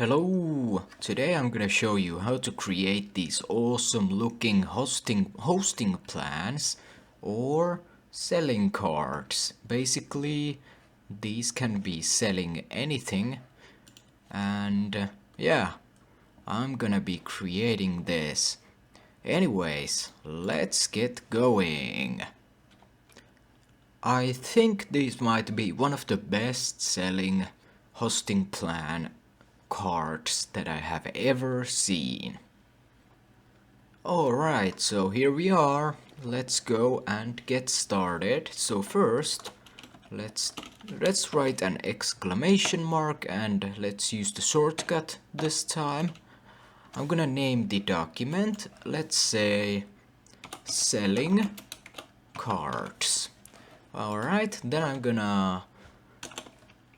Hello! Today I'm gonna show you how to create these awesome looking hosting plans or selling cards. Basically, these can be selling anything, and yeah, I'm gonna be creating this. Anyways, let's get going. I think this might be one of the best selling hosting plan cards that I have ever seen. Alright, so here we are. Let's go and get started. So first, let's write an exclamation mark and let's use the shortcut this time. I'm gonna name the document, let's say selling cards. Alright, then I'm gonna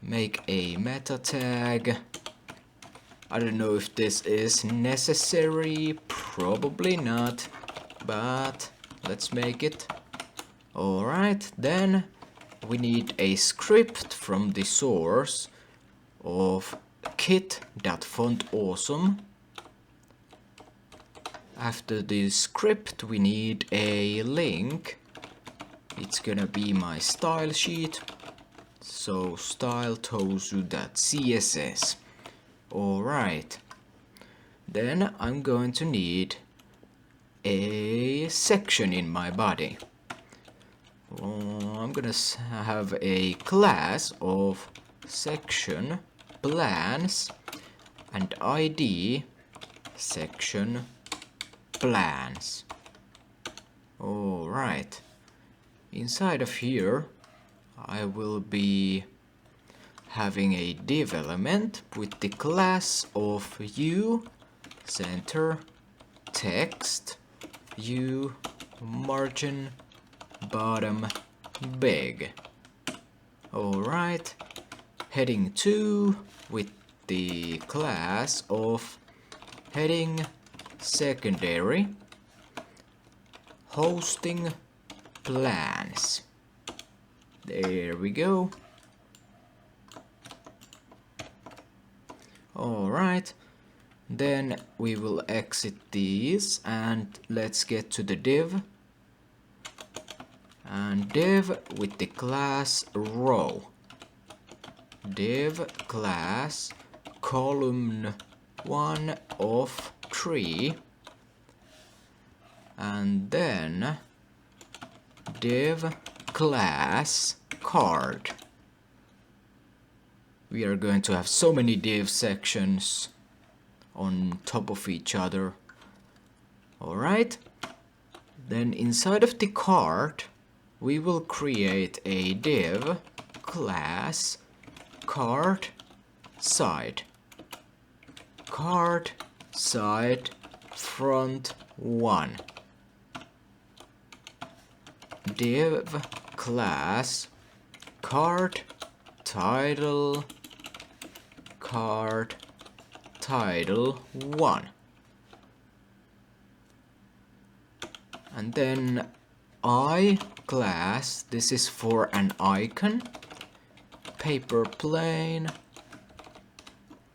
make a meta tag. I don't know if this is necessary, probably not, but let's make it. Alright, then we need a script from the source of kit.fontawesome. After the script we need a link. It's gonna be my style sheet, so styletozu.css. Alright, then I'm going to need a section in my body. I'm gonna have a class of section plans and ID section plans. Alright, inside of here I will be having a div element with the class of u center text u margin bottom big. Alright, heading 2 with the class of heading secondary hosting plans. There we go. Alright, then we will exit these and let's get to the div. And div with the class row. Div class column 1 of 3. And then div class card. We are going to have so many div sections on top of each other. Alright, then inside of the card we will create a div class card side. Card side front 1. Div class card title card title 1. And then I class, this is for an icon, paper plane.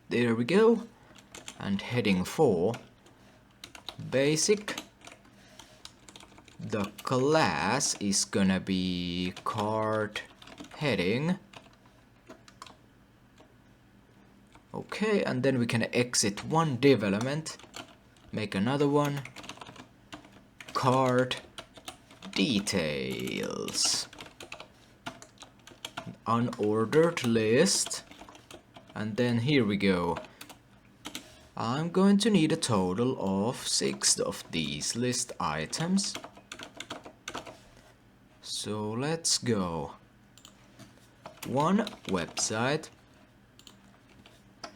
There we go. And heading 4 basic. The class is gonna be card heading. Okay, and then we can exit one div element, make another one, card details, unordered list, and then here we go. I'm going to need a total of 6 of these list items. So let's go. One website,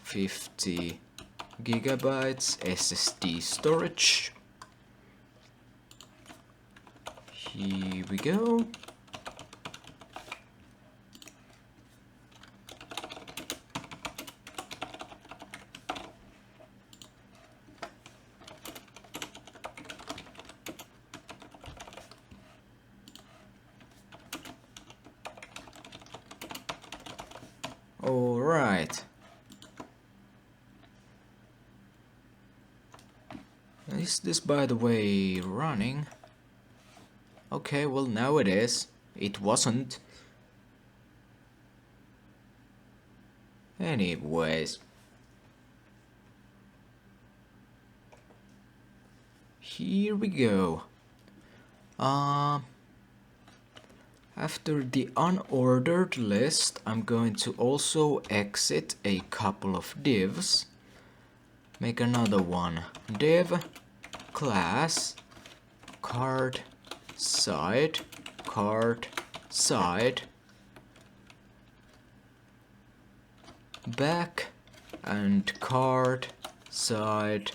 50 gigabytes SSD storage. Here we go. All right. Is this, by the way, running? Okay, well now it is. It wasn't. Anyways. Here we go. After the unordered list, I'm going to also exit a couple of divs. Make another one. Div class card side back and card side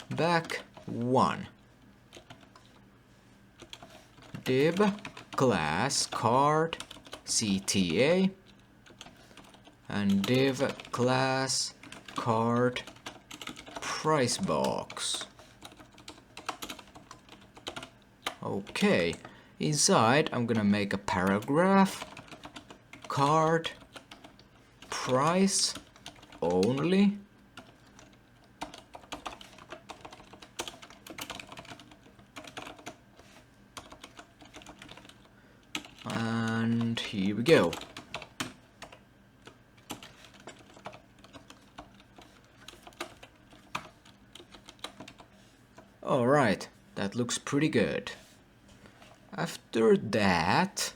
back 1. Div class card CTA and div class card price box. Okay, inside I'm gonna make a paragraph card price only. And here we go. Alright, that looks pretty good. After that,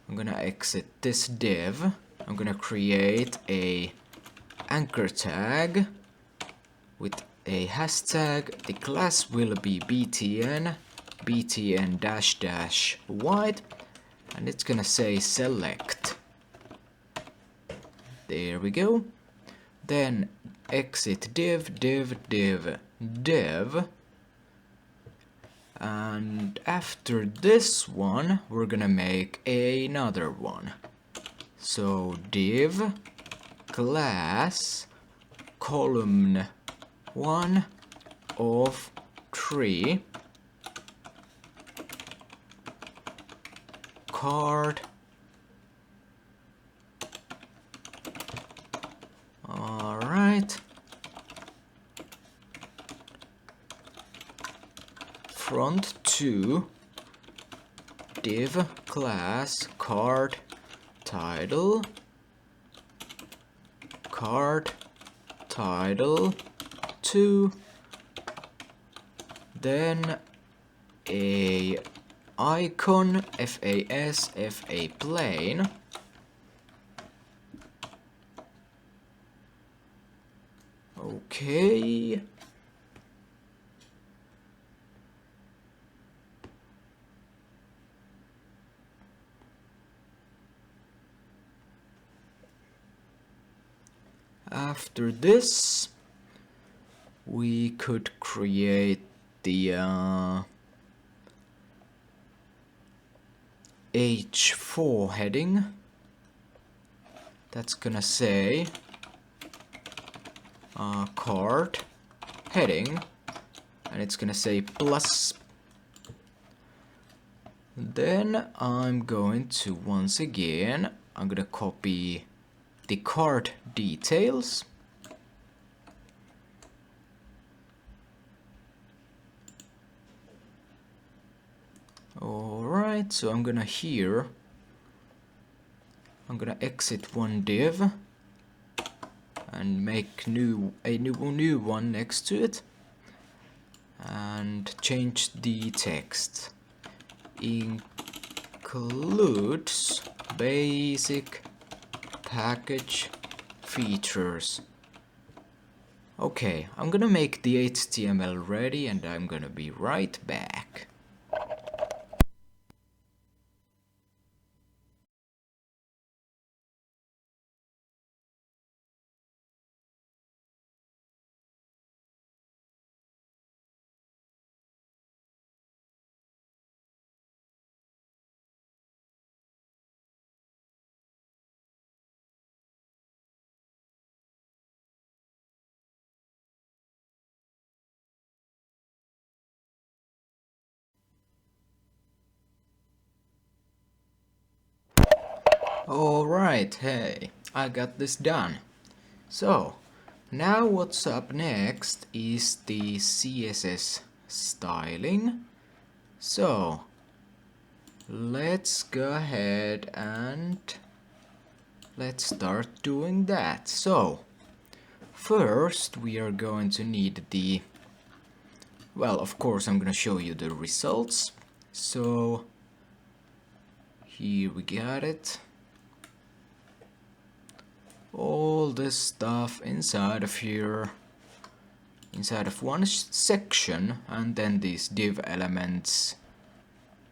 I'm gonna exit this div. I'm gonna create a anchor tag with a hashtag. The class will be btn -white, and it's gonna say select. There we go. Then exit div, and after this one we're gonna make another one. So div class column 1 of 3 card. Alright. Front 2 div class card title 2, then a icon fa plain, okay. After this, we could create the H4 heading. That's gonna say card heading, and it's gonna say plus. Then I'm going to once again, I'm gonna copy the card details. Alright, so I'm gonna exit one div and make a new one next to it, and change the text. Includes basic package features. Okay, I'm gonna make the HTML ready and I'm gonna be right back. Alright, hey, I got this done. So, Now what's up next is the CSS styling. So let's go ahead and let's start doing that. So first we are going to need the, well, of course I'm gonna show you the results. So here we got it. All this stuff inside of here, inside of one section, and then these div elements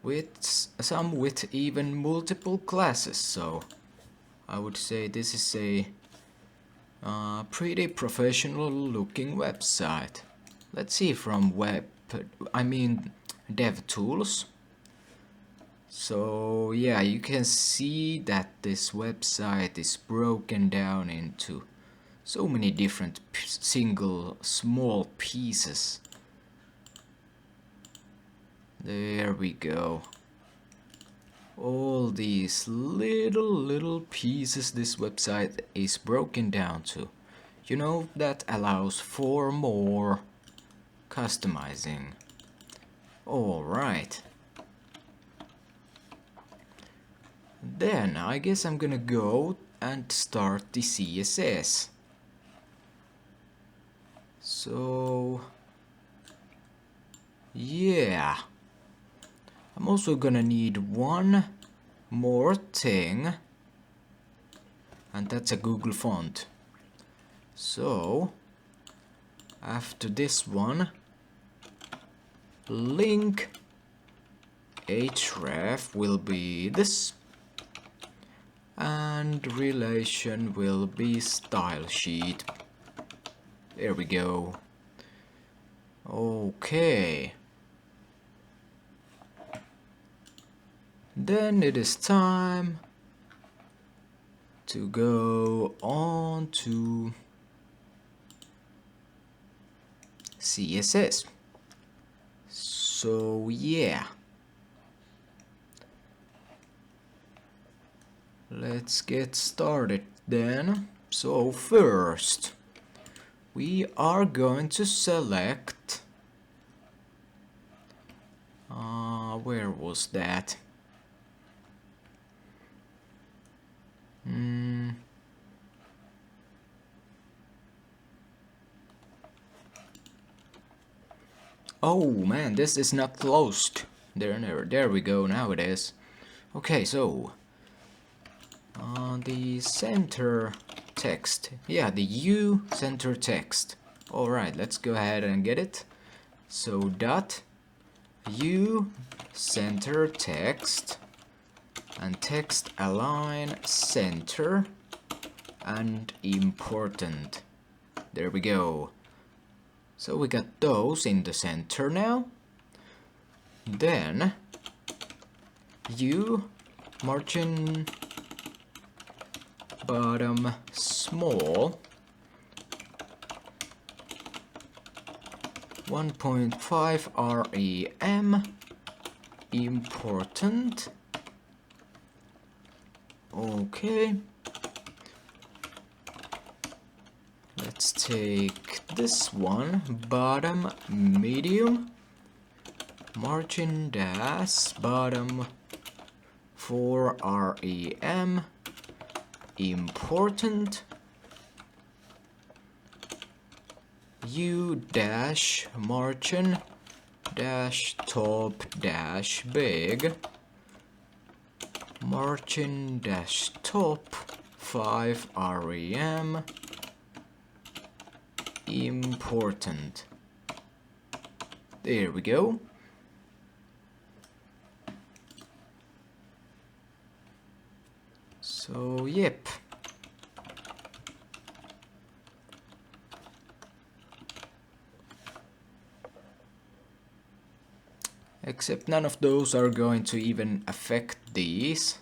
with some with even multiple classes. So I would say this is a pretty professional looking website. Let's see from DevTools. So yeah, you can see that this website is broken down into so many different single small pieces. There we go. All these little pieces this website is broken down to. You know, that allows for more customizing. Alright. Then I guess I'm gonna go and start the CSS. So yeah, I'm also gonna need one more thing, and that's a Google font. So after this one, link href will be this, and relation will be style sheet. There we go. Okay. Then it is time to go on to CSS. So yeah. Let's get started then. So first, we are going to select, where was that? Oh man, this is not closed. There we go, now it is. Okay, so the center text. Yeah, the U center text. Alright, let's go ahead and get it. So dot U center text and text align center and important. There we go. So we got those in the center now. Then U margin bottom small 1.5 rem important. Okay, let's take this one, bottom medium margin dash bottom 4 rem important. U dash margin dash top dash big margin dash top 5 rem important. There we go. So yep. Except none of those are going to even affect these.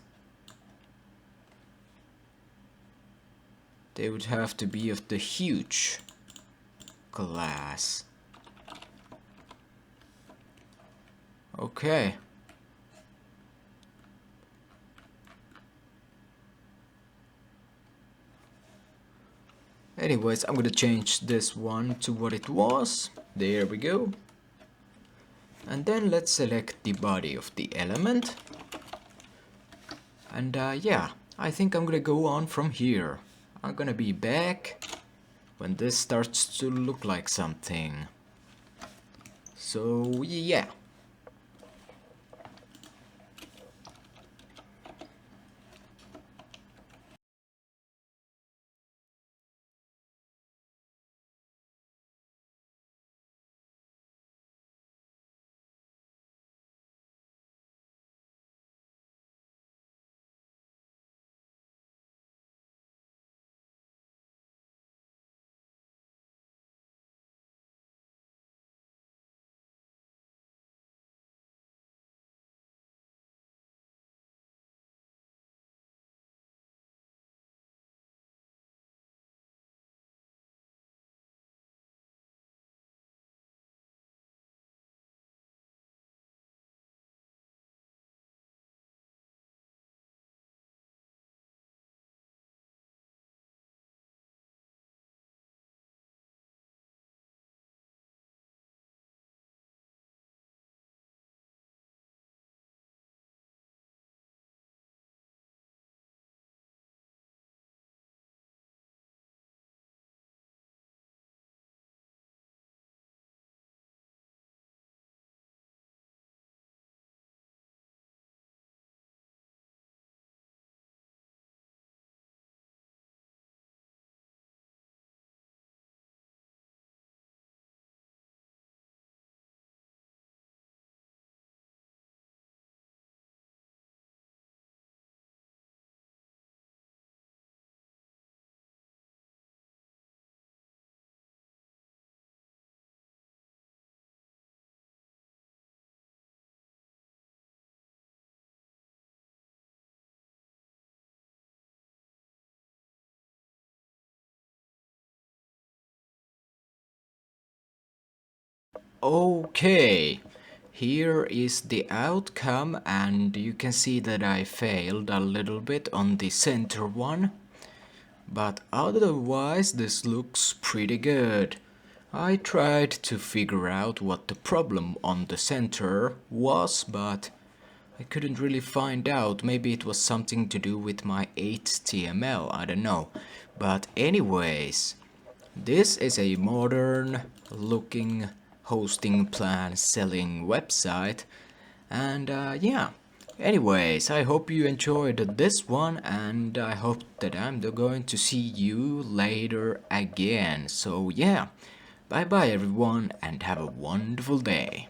They would have to be of the huge class. Okay. Anyways, I'm gonna change this one to what it was. There we go. And then let's select the body of the element. And yeah, I think I'm gonna go on from here. I'm gonna be back when this starts to look like something. So yeah. Okay, here is the outcome, and you can see that I failed a little bit on the center one, but otherwise this looks pretty good. I tried to figure out what the problem on the center was, but I couldn't really find out. Maybe it was something to do with my HTML, I don't know. But anyways, this is a modern looking hosting plan selling website. And yeah, anyways, I hope you enjoyed this one, and I hope that I'm going to see you later again. So yeah, bye bye everyone, and have a wonderful day.